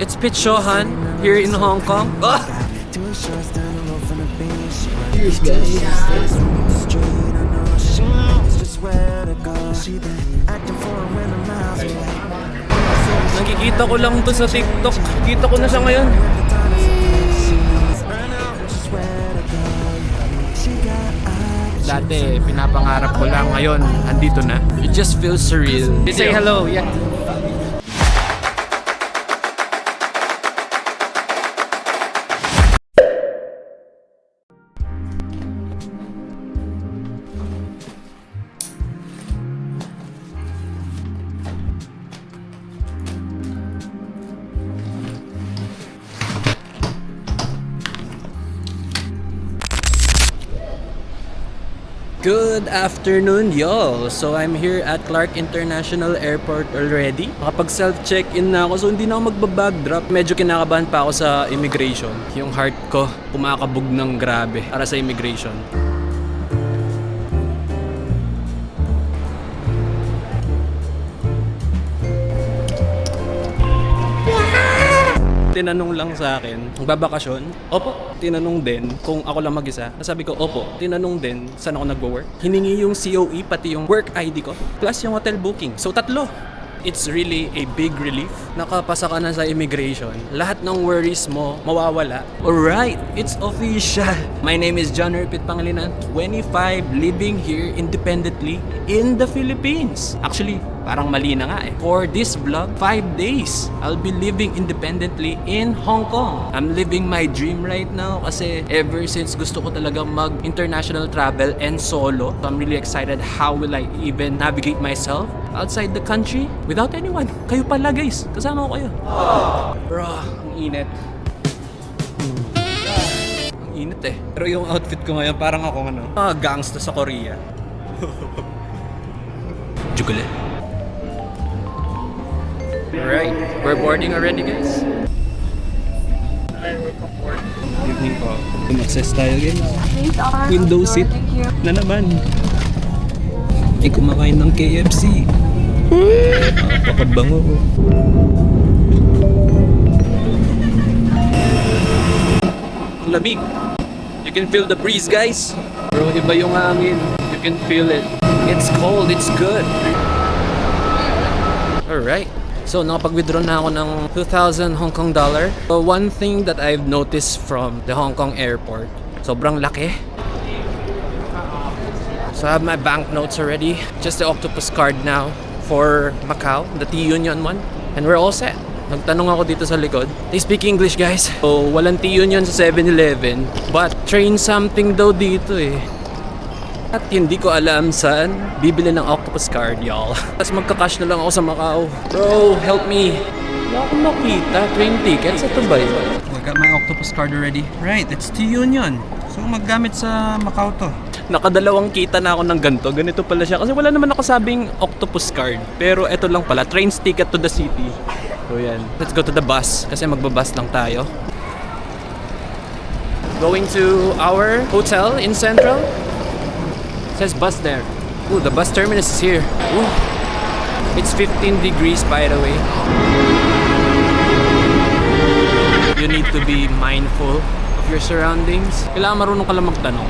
It's Pitchohan here in Hong Kong. Ah! Cheers, guys. Nakikita ko lang to sa TikTok. Kita ko na siya ngayon. Dati, pinapangarap ko lang. Ngayon, andito na. It just feels surreal. Say hello. Yeah. Good afternoon, y'all! So I'm here at Clark International Airport already. Makapag self-check-in na ako, so hindi na ako magbabag drop. Medyo kinakabahan pa ako sa immigration. Yung heart ko kumakabog ng grabe para sa immigration. Tinanong lang sa akin, magbabakasyon? Opo. Tinanong din kung ako lang mag-isa. Sabi ko, opo. Tinanong din saan ako nagwo-work. Hiningi yung COE, pati yung work ID ko, plus yung hotel booking. So, tatlo. It's really a big relief. Nakapasa ka na sa immigration. Lahat ng worries mo mawawala. Alright, it's official. My name is John Erpit Pangilinan, 25, living here independently in the Philippines. Actually, parang mali na nga eh. For this vlog, 5 days, I'll be living independently in Hong Kong. I'm living my dream right now kasi ever since gusto ko talaga mag-international travel and solo. So I'm really excited how will I even navigate myself outside the country without anyone. Kayo pala guys, kasama ko kayo. Bro, ang init. Ang init eh. Pero yung outfit ko ngayon parang ako gangsta sa Korea. Jugule. Alright, we're boarding already guys. Evening po. Mag-access tayo guys. Window seat na naman. Ay, kumakain ng KFC. Napakabango. Lamig. You can feel the breeze guys. Bro, iba yung hangin. You can feel it. It's cold, it's good. Alright. So, nakapag-withdraw na ako ng 2,000 Hong Kong dollar. So, one thing that I've noticed from the Hong Kong airport, sobrang laki. So, I have my banknotes already. Just the octopus card now for Macau, the T-Union one. And we're all set. Nagtanong ako dito sa likod. They speak English, guys. So, walang T-Union sa 7-Eleven. But, train something daw dito eh. At hindi ko alam saan bibili ng octopus card, y'all. Tapos magka-cash na lang ako sa Macau. Bro, help me. Wala akong makita. Train tickets. Ito ba yun? I got my octopus card already. Right, it's T-Union. So maggamit sa Macau to. Nakadalawang kita na ako ng ganito. Ganito pala siya. Kasi wala naman ako sabing octopus card. Pero ito lang pala. Train's ticket to the city. So yan. Let's go to the bus. Kasi magbabus lang tayo. Going to our hotel in Central. Says bus there. Ooh, the bus terminus is here. Ooh. It's 15 degrees by the way. You need to be mindful of your surroundings. Kailangan marunong ka lang magtanong.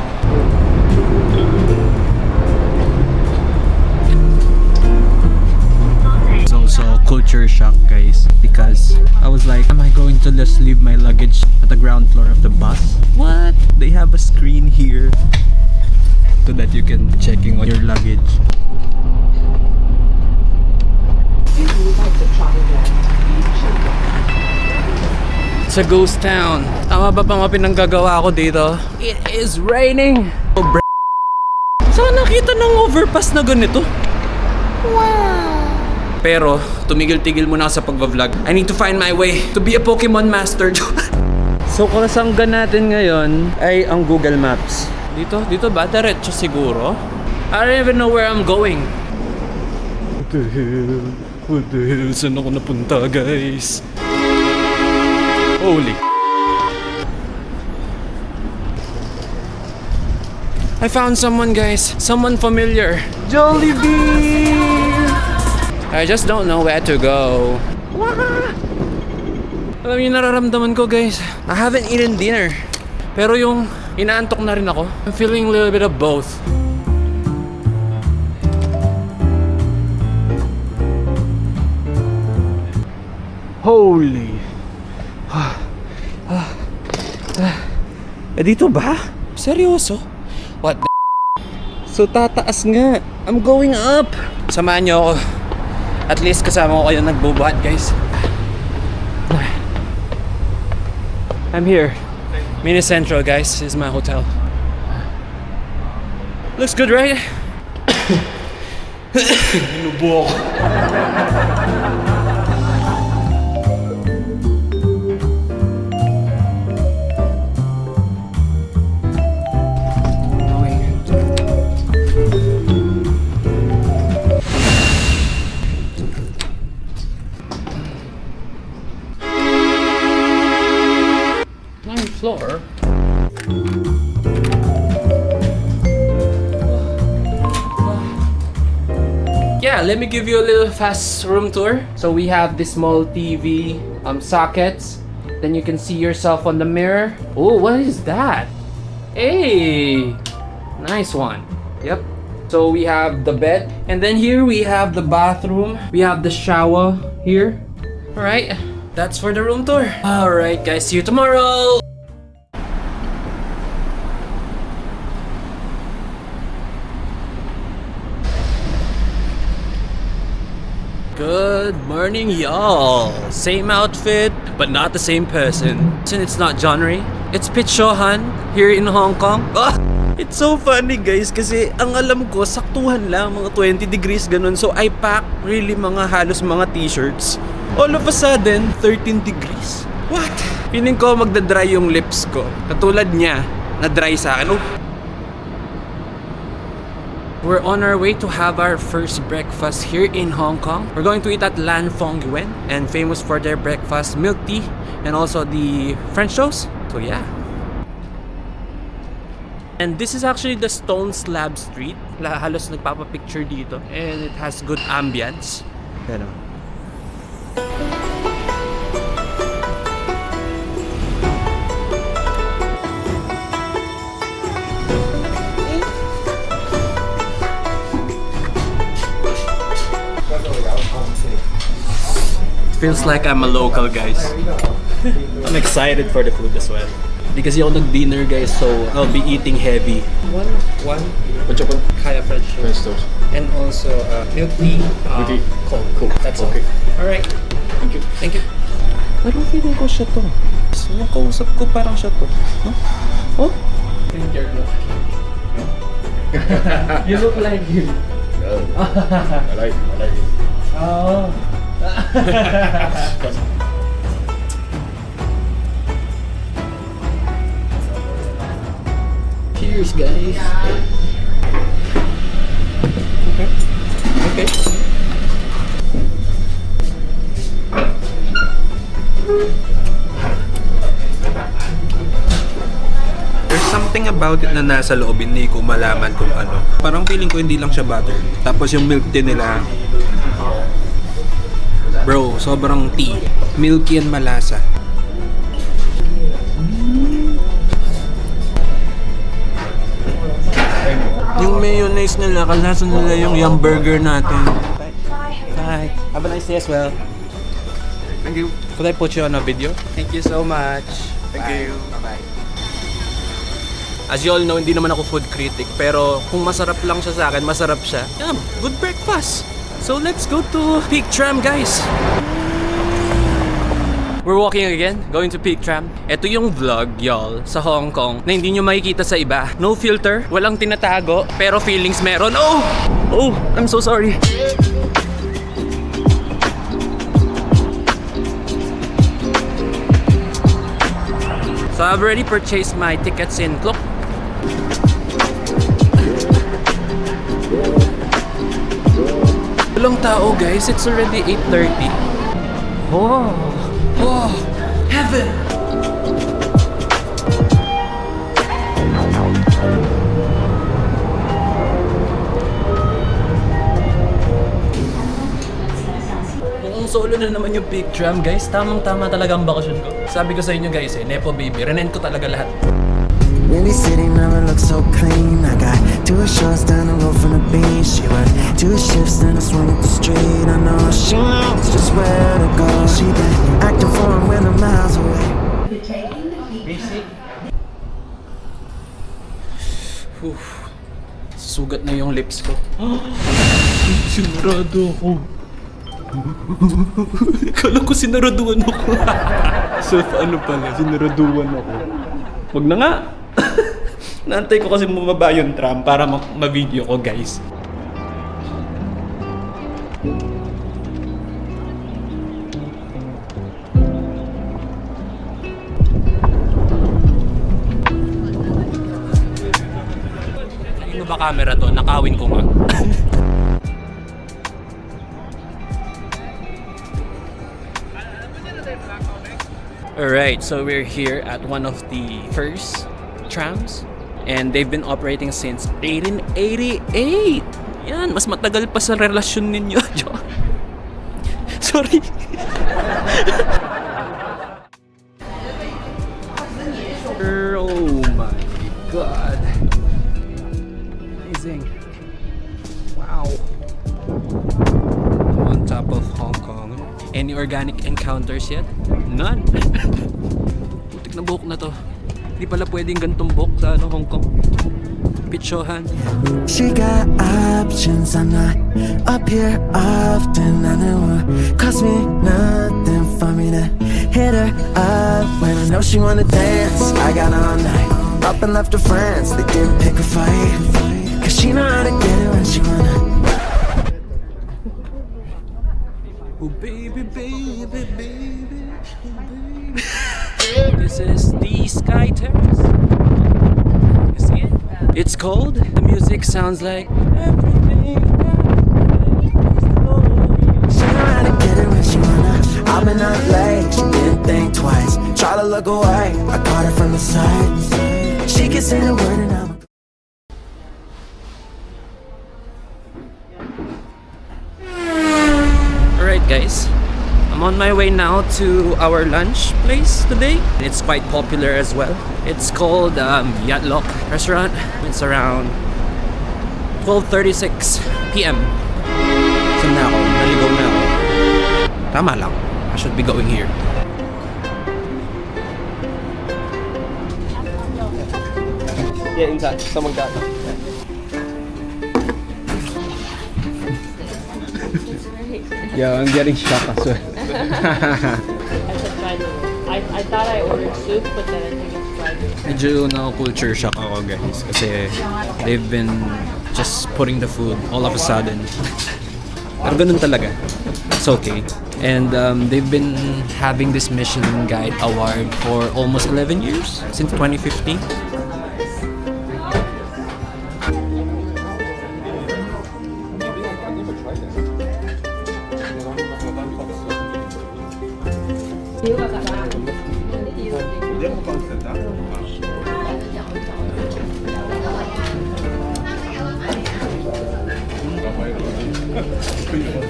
It's also culture shock guys. Because I was like, am I going to just leave my luggage at the ground floor of the bus? What? They have a screen here. So that you can checking on your luggage. It's a ghost town. Tama ba mga pinanggagawa ko dito? It is raining! Oh, saan nakita ng overpass na ganito? Wow! Pero, tumigil-tigil muna ako sa pagbablog. I need to find my way to be a Pokemon master. So, kasangga natin ngayon ay ang Google Maps. Dito ba? Diretso siguro? I don't even know where I'm going. What the hell? What the hell? Saan ako napunta, guys? Holy. I found someone, guys. Someone familiar. Jollibee! I just don't know where to go. Alam niyo nararamdaman ko guys, I haven't eaten dinner. Pero yung inaantok na rin ako. I'm feeling a little bit of both. Holy. Dito ba? Seryoso? What the So tataas nga. I'm going up. Samahan niyo ako. At least kasama ko kayo nagbubuhat guys. I'm here. Mini Central guys is my hotel. Looks good, right? Inubo ako. Floor. Yeah, let me give you a little fast room tour. So we have this small TV, sockets. Then you can see yourself on the mirror. Oh, what is that? Hey, nice one. Yep. So we have the bed, and then here we have the bathroom. We have the shower here. All right, that's for the room tour. All right, guys, see you tomorrow. Good morning, y'all. Same outfit, but not the same person. Since it's not January, it's Pitchohan here in Hong Kong. It's so funny guys kasi ang alam ko saktuhan lang mga 20 degrees ganun. So I pack really mga halos mga t-shirts. All of a sudden, 13 degrees. What? Feeling ko magdadry yung lips ko. Katulad niya, na-dry sa akin. Oh. We're on our way to have our first breakfast here in Hong Kong. We're going to eat at Fong Yuen, and famous for their breakfast, milk tea, and also the French toast. So yeah. And this is actually the stone slab street. Halos nagpapapicture dito. And it has good ambience. Pero feels like I'm a local, guys. I'm excited for the food as well. Because ako nag-dinner, guys, so I'll be eating heavy. One kaya French toast. And also milk tea, cold. That's okay. All right. Thank you. Parang feeling ko siya to. Yung kausap ko parang siya to. No? Oh? You look like him. I like him. Oh. Cheers, guys. Okay. There's something about it na nasa loob, hindi ko malaman kung ano. Parang feeling ko hindi lang siya butter. Tapos yung milk tea nila, bro, sobrang tea. Milky and malasa. Yung mayonnaise nila, kalasa nila yung yum burger natin. Bye. Have a nice day as well. Thank you. Could I put you on a video? Thank you so much. Thank you. Bye-bye. As you all know, hindi naman ako food critic. Pero kung masarap lang siya sa akin, masarap siya. Yeah, good breakfast. So let's go to Peak Tram, guys. We're walking again, going to Peak Tram. Ito yung vlog, y'all, sa Hong Kong na hindi nyo makikita sa iba. No filter, walang tinatago, pero feelings meron. Oh, I'm so sorry. So I've already purchased my tickets in Klok. Walang tao, guys. It's already 8:30. Oh, heaven! Solo na naman yung big tram, guys. Tamang-tama talaga ang bakasyon ko. Sabi ko sa inyo, guys, Nepo baby, rent ko talaga lahat. Really city never looks so clean. I got 2 shots down the road from the beach. She worked 2 shifts, then I swung up the street. I know she knows just where to go. She been acting foreign when I'm miles away. Sugat na yung lips ko. Sinarado ako. Kala ko sinaraduan ako. So ano pala, sinaraduan ako. Wag na nga. Naantay ko kasi bumaba yung tram para ma-video ko, guys. Ano ba camera to? Nakawin ko nga. Alright, so we're here at one of the first trams. And they've been operating since 1888. Yan, mas matagal pa sa relasyon ninyo. Sorry. Oh my God. Amazing. Wow. On top of Hongkong. Any organic encounters yet? None. Putik na buhok na to. Di pala pwedeng gantong book sa Hong Kong. Pitchohan. She got options, I'm not up here often. I know it cost me nothing for me to hit her up when I know she wanna dance. I got all night, up and left her friends. They didn't pick a fight, cause she know how to get it when she wanna. Oh baby, baby, baby, baby. This is the Sky Terrace. You see it? It's cold. The music sounds like everything. She know how to get it when she wanna. I've been up late, she didn't think twice. Try to look away, I caught her from the side. She can say the word and I'm. Alright, guys. I'm on my way now to our lunch place today. It's quite popular as well. It's called Yat Lok restaurant. It's around 12:36 p.m. Saan na ako? Naligaw na ako. Tama lang. I should be going here. Yeah, inside. Someone got them. Yeah, I'm getting shocked as well. I thought I ordered soup, but then I think it's fried. Medyo na-culture shock ako, guys. Kasi they've been just putting the food all of a sudden. Pero ganun talaga. It's okay. And they've been having this Michelin Guide award for almost 11 years, since 2015.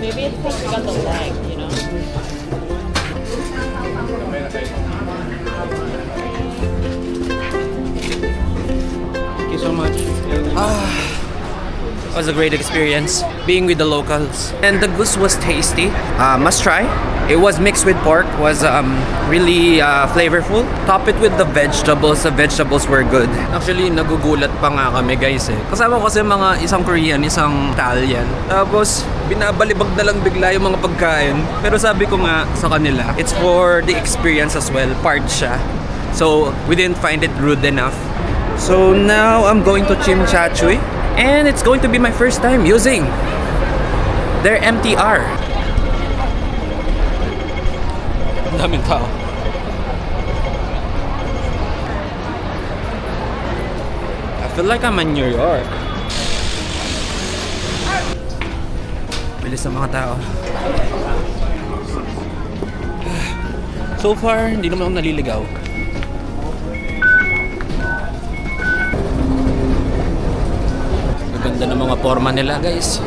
Maybe it's because we got the leg, you know? Thank you so much. It was a great experience being with the locals. And the goose was tasty. Must try. It was mixed with pork, was really flavorful. Top it with the vegetables. The vegetables were good. Actually, nagugulat pa nga kami, guys eh. Kasama ko kasi mga isang Korean, isang Italian. Tapos, binabalibag na lang bigla yung mga pagkain. Pero sabi ko nga sa kanila, it's for the experience as well. Part siya. So, we didn't find it rude enough. So, now I'm going to Tsui. And it's going to be my first time using their MTR. Ang daming tao. I feel like I'm in New York. Bilis ng mga tao. So far, hindi naman ako naliligaw. Ganda ng mga forma nila, guys.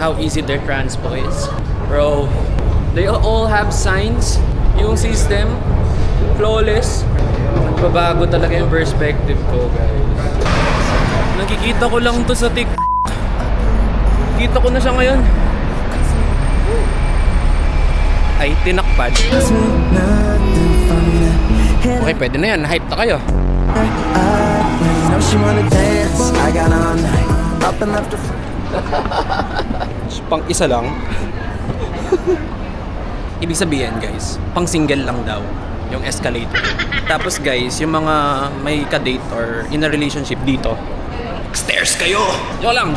how easy their transpo is. Bro, they all have signs. Yung system, flawless. Nagbabago talaga yung perspective ko, guys. Nakikita ko lang to sa TikTok. Kita ko na siya ngayon. Ay, tinakpad. Okay, pwede na yan. Hype na kayo. Pang isa lang. Ibig sabihin, guys, pang single lang daw yung escalator. Tapos guys, yung mga may ka-date or in a relationship dito, stairs kayo! Joke lang.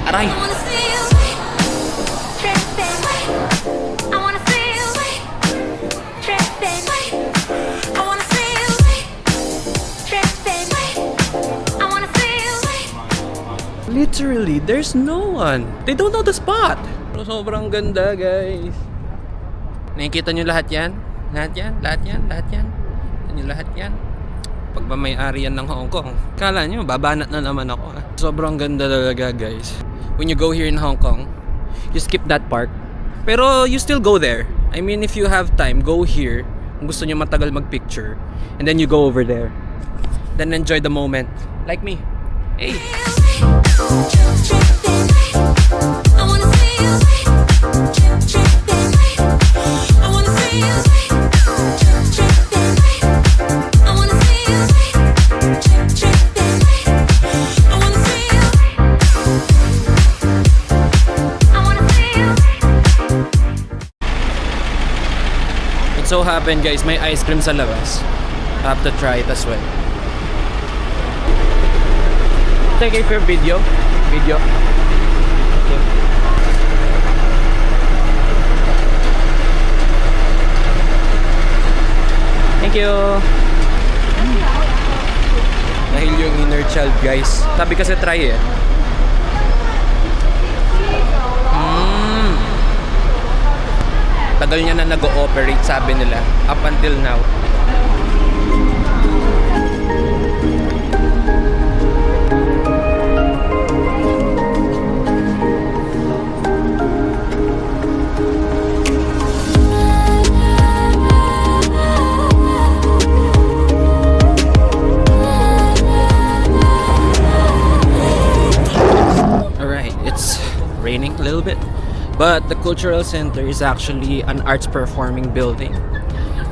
Aray! Literally, there's no one. They don't know the spot. Pero sobrang ganda, guys. Nakikita nyo lahat yan? Lahat yan? Nakikita nyo lahat yan? Pagmamayari yan ng Hongkong. Kala nyo, babanat na naman ako. Sobrang ganda talaga, guys. When you go here in Hongkong, you skip that part. Pero you still go there. I mean, if you have time, go here. Kung gusto nyo matagal mag-picture. And then you go over there. Then enjoy the moment. Like me. Hey! It so happened, guys, may ice cream sa labas. I have to try it as well. Take it for video. Okay. Thank you. Dahil yung inner child, guys. Sabi kasi try eh. Tagal niya na nag-ooperate, sabi nila, up until now. Raining a little bit, but the cultural center is actually an arts performing building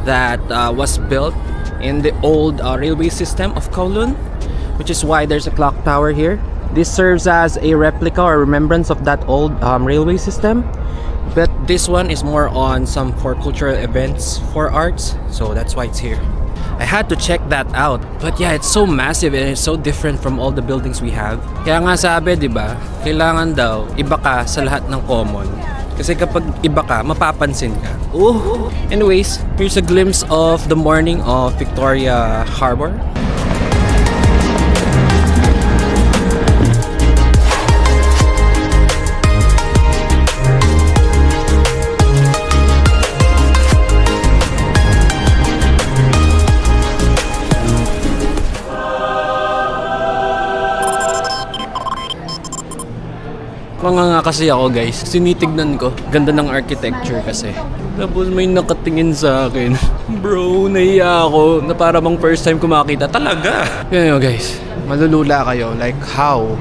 that was built in the old railway system of Kowloon, which is why there's a clock tower here. This serves as a replica or remembrance of that old railway system, but this one is more on some for cultural events for arts, so that's why it's here. I had to check that out. But yeah, it's so massive and it's so different from all the buildings we have. Kaya nga sabi, di ba, kailangan daw iba ka sa lahat ng common. Kasi kapag iba ka, mapapansin ka. Ooh. Anyways, here's a glimpse of the morning of Victoria Harbour. Mga nga kasi ako, guys, sinitignan ko. Ganda ng architecture kasi. Tapos may nakatingin sa akin. Bro, nahiya ako na para bang first time ko makita. Talaga! Yan yun, guys. Malulula kayo. Like, how?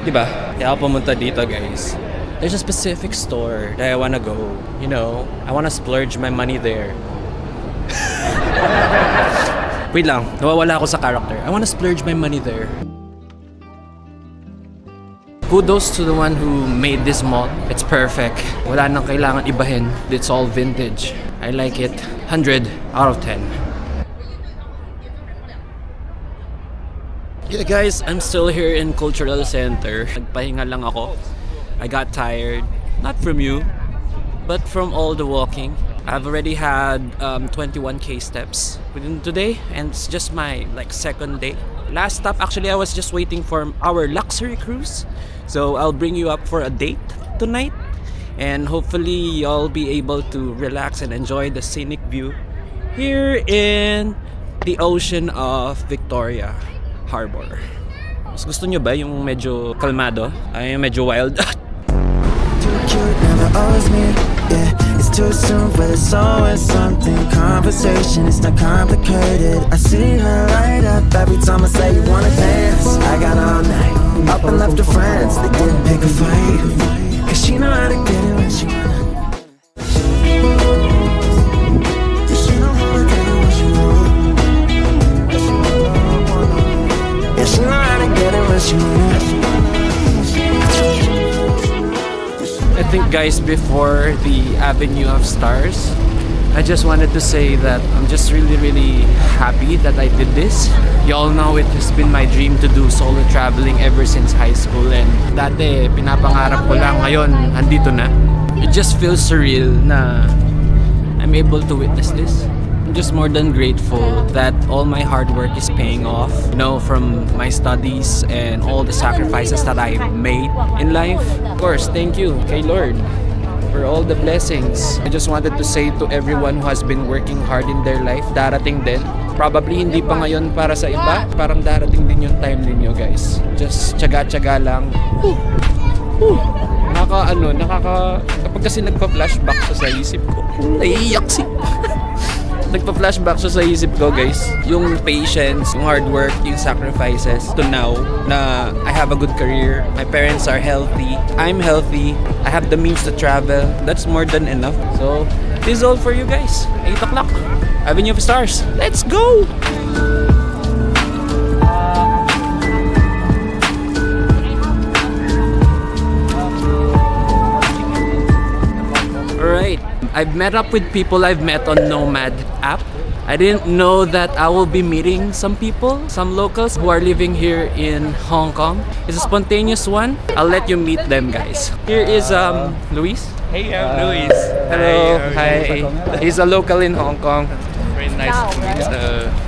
Diba? Kaya ako pumunta dito, guys. There's a specific store that I wanna go. You know, I wanna splurge my money there. Wait lang, nawawala ako sa character. I wanna splurge my money there. Kudos to the one who made this mall. It's perfect. Wala nang kailangan ibahin. It's all vintage. I like it. 100 out of 10. Yeah guys, I'm still here in Cultural Center. Nagpahinga lang ako. I got tired. Not from you, but from all the walking. I've already had 21k steps within today, and it's just my second day. Last stop, actually, I was just waiting for our luxury cruise. So I'll bring you up for a date tonight, and hopefully y'all be able to relax and enjoy the scenic view here in the ocean of Victoria. Harbour. Mas gusto nyo ba yung medyo kalmado? Ay, yung medyo wild? Too cute, never always me. Yeah, it's too soon, but it's always something. Conversation, it's not complicated. I see her light up every time I say you wanna dance. I got all night, up and left her friends. They didn't pick a fight, cause she know how to get it when she wanna. She know how to get it when she wanna. Yeah, she know how to get it when she wanna. I think guys, before the Avenue of Stars, I just wanted to say that I'm just really happy that I did this. You all know it has been my dream to do solo traveling ever since high school, and dati pinapangarap ko lang, ngayon andito na. It just feels surreal na I'm able to witness this. I'm just more than grateful that all my hard work is paying off, you know, from my studies and all the sacrifices that I've made in life. Of course, thank you, kay Lord, for all the blessings. I just wanted to say to everyone who has been working hard in their life, darating din. Probably hindi pa ngayon para sa iba, parang darating din yung time ninyo, guys. Just tiyaga-tiyaga lang. Kapag kasi nagpa-flashback siya sa isip ko, naiiyak si. Nagpa-flashback siya sa isip ko, guys. Yung patience, yung hard work, yung sacrifices to now na I have a good career. My parents are healthy. I'm healthy. I have the means to travel. That's more than enough. So, this is all for you guys. 8 o'clock. Avenue of Stars. Let's go! Alright. I've met up with people I've met on Nomad app. I didn't know that I will be meeting some people, some locals who are living here in Hong Kong. It's a spontaneous one. I'll let you meet them, guys. Here is Luis. Hey, I'm Luis. Hello. Hi. He's a local in Hong Kong. Very nice to meet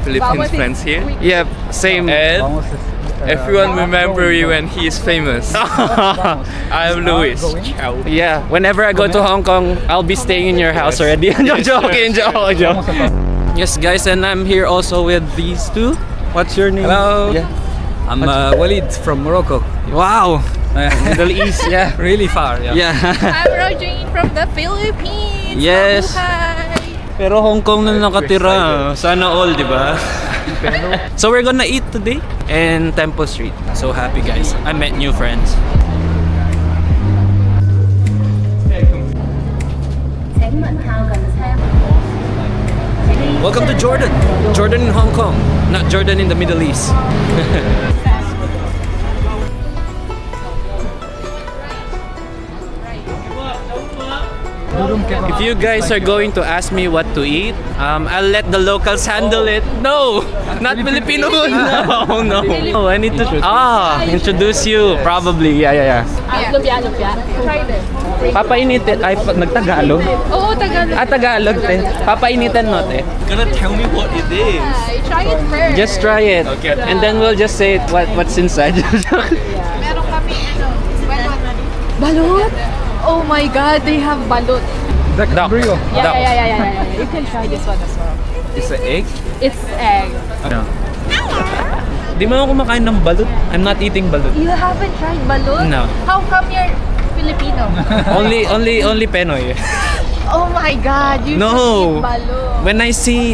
Philippines friends here. Yep, same. And everyone remember you when he is famous. I'm Luis. Ciao. Yeah, whenever I go to Hong Kong, I'll be staying in your house already. Joking. Yes, guys, and I'm here also with these two. What's your name? Hello. Yeah. I'm Walid from Morocco. Wow. Middle East, yeah. Really far, yeah. Yeah. I'm Rojane from the Philippines. Yes. Mabuhay. Pero Hong Kong na nakatira. Sana all, di ba? So we're gonna eat today in Temple Street. So happy, guys. I met new friends. Welcome to Jordan. Jordan in Hong Kong, not Jordan in the Middle East. If you guys are going to ask me what to eat, I'll let the locals handle it. No, not Filipino food. No. Oh, I need to introduce you. Probably, yeah. Lumpia. Try this. Papainitin. Ay, nagtagalog. Oo, Tagalog. Tagalog, te. Papainitin mo, te. Gonna tell me what it is. Try it first. Just try it. Okay. And then we'll just say what's inside. Meron kami, balot. Oh my God, they have balot. Duck Duck. embryo. Yeah. You can try this one as well. It's an egg. It's egg. Di mo ako kumakain ng balut. I'm not eating balut. You haven't tried balot? No. How come you're Filipino? Only Penoy. Oh my God, you No. should eat balot.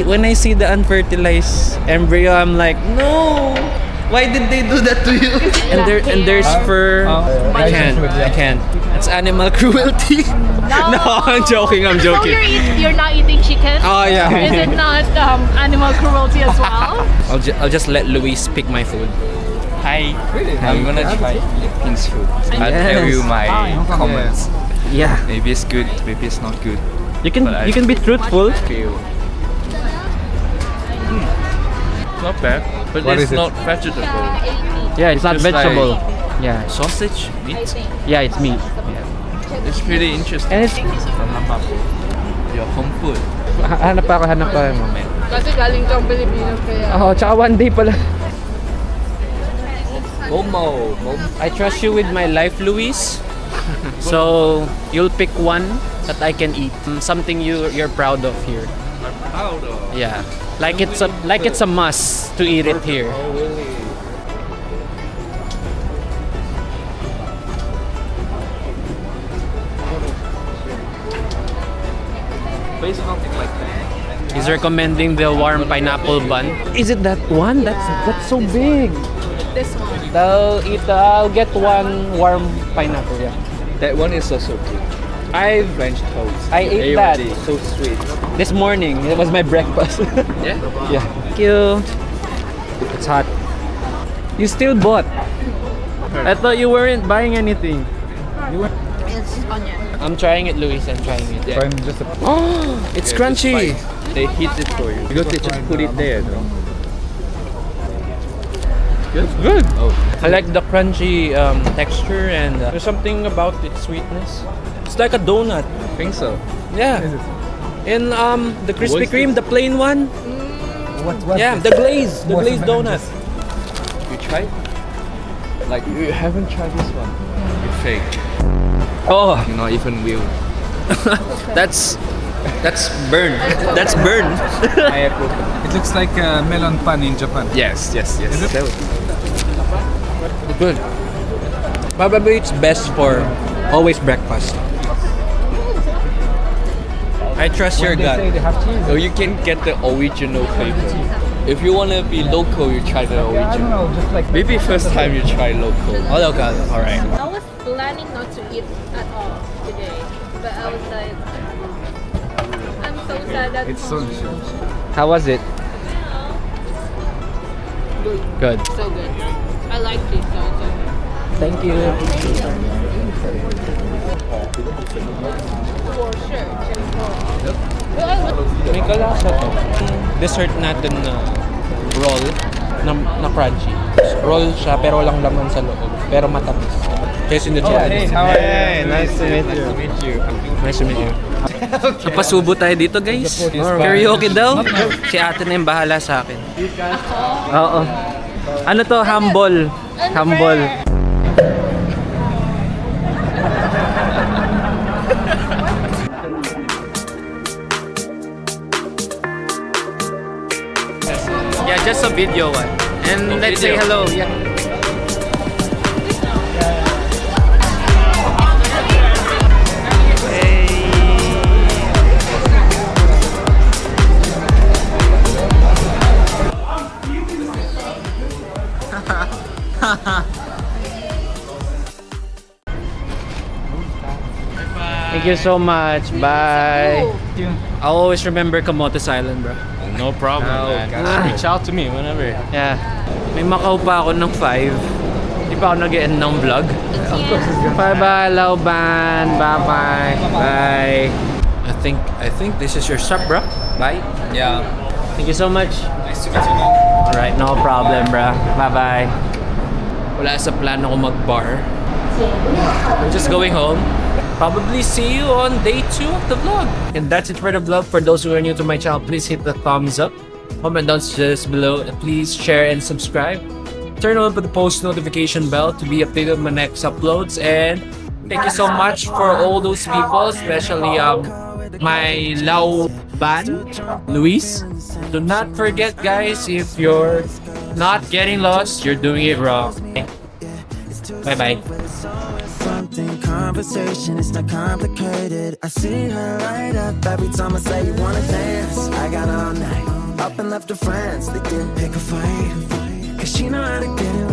When I see the unfertilized embryo, I'm like, no. Why did they do that to you? and there's fur. I can't. It's animal cruelty. No, I'm joking. So you're not eating chicken? Oh yeah. Is it not animal cruelty as well? I'll just let Luis pick my food. Hi. I'm gonna try Philippines food. I'll tell you my comments. Yeah. Maybe it's good, maybe it's not good. You can be truthful. Feel. Not bad, but What it's is it? not vegetable. Yeah, it's not Just vegetable. like- Yeah. Sausage, meat. Yeah, it's meat. It's pretty interesting. And it's Your home food. hanap pa mamaya. Kasi galing kang Pilipinas kaya. Oh, tsaka one day pala. Momo. I trust you with my life, Luis. So you'll pick one that I can eat. Something you're proud of here. Powder. Yeah. Like it's a must to eat it here. Oh really? But it's nothing like that. He's recommending the warm pineapple bun. Is it that one? That's so big. This one. I'll get one warm pineapple. Yeah. That one is also good. French toast. I ate that So sweet. this morning. It was my breakfast. Yeah? Yeah. Thank you. It's hot. You still bought. I thought you weren't buying anything. It's onion. I'm trying it, Luis. I'm trying it. Yeah. Oh, it's crunchy. They heat it for you. Because they just put it there, though. Good? Good. Oh. I like the crunchy texture and there's something about its sweetness. It's like a donut. I think so. Yeah. And the Krispy What's Kreme, the plain one. Yeah, the glazed donut. You tried? Like, you haven't tried this one. You fake. Oh, You're not even real. that's burn. That's burn. I approve. It looks like a melon pan in Japan. Yes. Good. Probably it's best for always breakfast. I trust your gut. So you can get the original flavor. If you want to be local, you try the original. Just like Maybe first time you try local. Oh, local. All right. I was planning not to eat at all today, but I was like, I'm so sad that it's so How was it? Good. so good. I like this so good. Thank you. For sure. May kalasa to. Dessert natin na roll na crunchy. Roll siya pero walang laman sa loob. Pero matamis. Kasi in the Japanese. Nice to meet you. Nice to meet you. Napasubo tayo dito, guys. Karaoke daw. Si ate na yung bahala sa akin. Oo. Ano to? Humble. Humble. Yeah, just a video one. And let's say hello. Yeah. Thank you so much. Bye. I'll always remember Camotes Island, bro. No problem, man. Reach out to me whenever. Yeah. May Macau pa ako ng 5. Di pa ako nag-end ng vlog. Bye-bye, Lauban. Bye-bye. Bye. I think this is your stop, bro. Bye. Yeah. Thank you so much. Nice to meet you. Alright, no problem, bro. Bye-bye. Wala sa plan ako mag-bar. I'm just going home. Probably see you on day 2 of the vlog. And that's it for the vlog. For those who are new to my channel, please hit the thumbs up. Comment down just below. And please share and subscribe. Turn on the post notification bell to be updated on my next uploads. And thank you so much for all those people, especially my Lao Ban, Luis. Do not forget, guys, if you're not getting lost, you're doing it wrong. Bye-bye. Something conversation, it's not complicated. I see her light up every time I say you wanna dance. I got all night, up and left her friends, they didn't pick a fight. Cause she know how to get it